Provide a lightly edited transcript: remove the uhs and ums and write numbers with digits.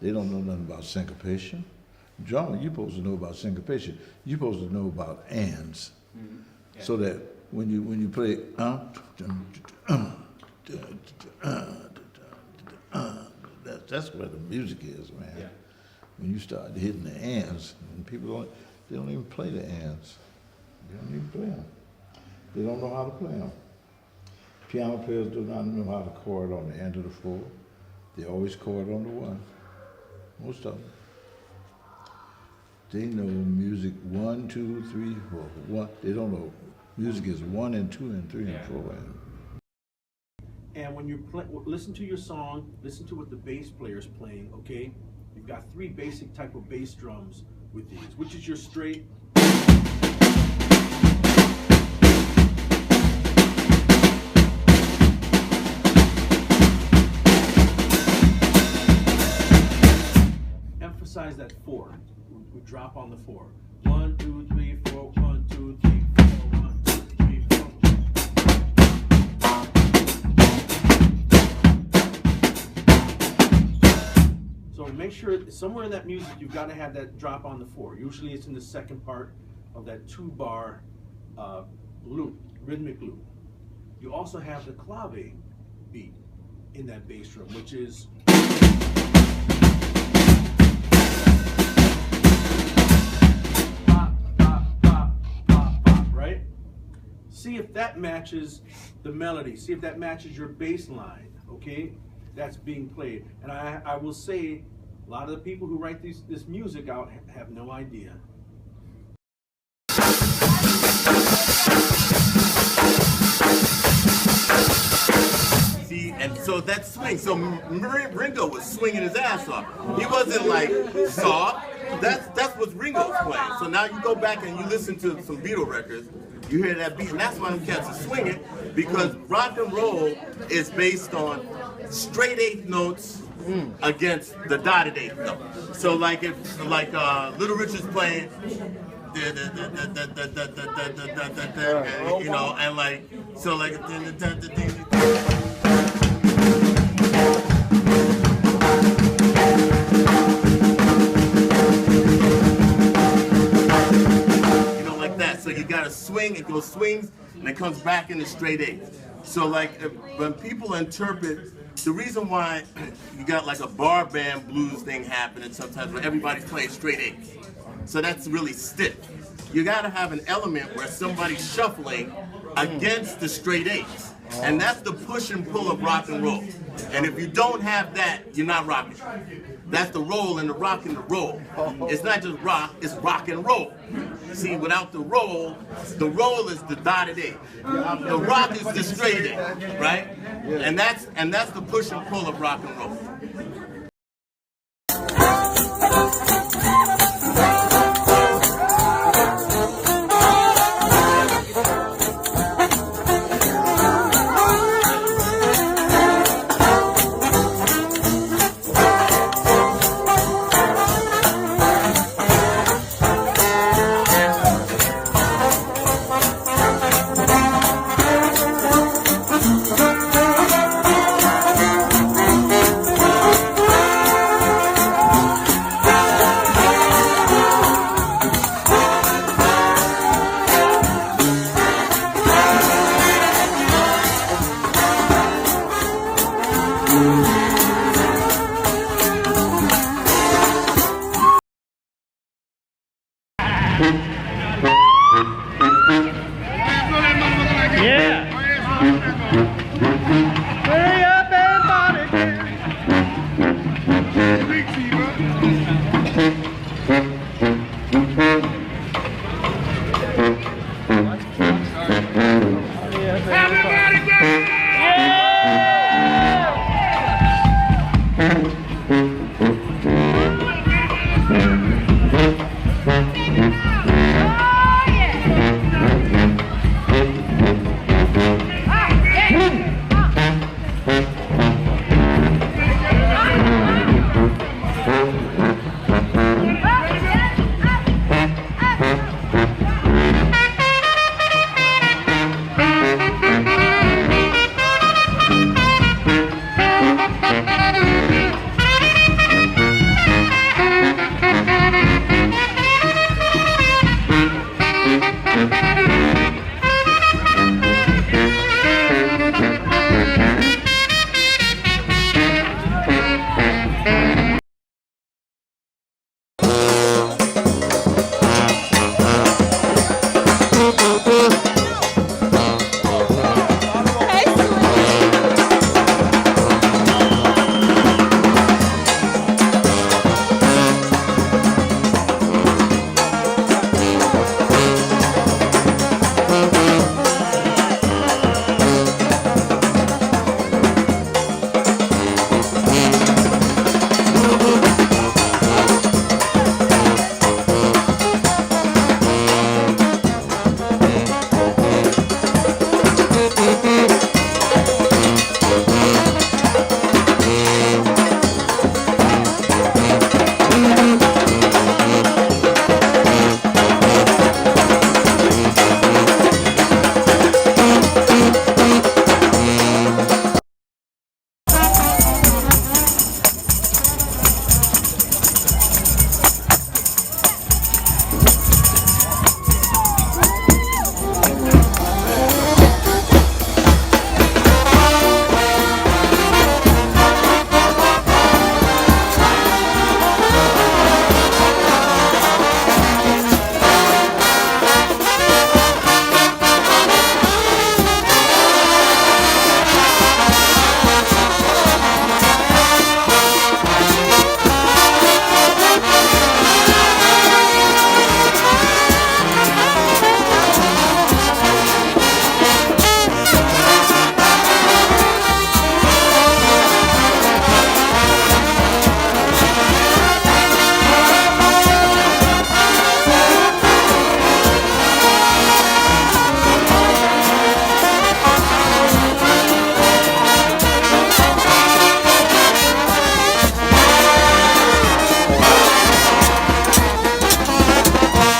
They don't know nothing about syncopation. Drummer, you're supposed to know about syncopation. You're supposed to know about ands, yeah. So that when you play that's where the music is, man. Yeah. When you start hitting the ands, and people don't even play the ands. They don't even play them. They don't know how to play them. Piano players do not know how to chord on the end of the 4. They always chord on the 1. Most of them. They know music 1, 2, 3, 4. 1. They don't know music is 1 and 2 and 3 and 4. And when you listen to your song, listen to what the bass player is playing. Okay, you've got 3 basic type of bass drums with these, which is your straight. Emphasize that 4. We drop on the 4. 1, 2, 3, 4. 1, 2, 3, 4. 1, 2, 3, 4. So make sure somewhere in that music you've got to have that drop on the 4. Usually it's in the second part of that 2-bar loop, rhythmic loop. You also have the clave beat in that bass drum, which is see if that matches the melody. See if that matches your bass line, okay? That's being played. And I will say, a lot of the people who write this music out have no idea. See, and so that swing, so Ringo was swinging his ass off. He wasn't like soft. That's what Ringo's playing. So now you go back and you listen to some Beatle records, you hear that beat, and that's why them cats are swinging, because rock and roll is based on straight 8th notes against the dotted 8th note. So like if Little Richard's playing, you know, and like so like. So you got to swing, it goes swings, and it comes back in the straight 8th. So like when people interpret, the reason why you got like a bar band blues thing happening sometimes where everybody's playing straight 8th. So that's really stiff. You got to have an element where somebody's shuffling against the straight 8ths. And that's the push and pull of rock and roll. And if you don't have that, you're not rocking. That's the roll and the rock and the roll. It's not just rock, it's rock and roll. See, without the roll is the dotted 8th. The rock is the straight 8th, right? And that's the push and pull of rock and roll. Yeah. Hurry up, everybody.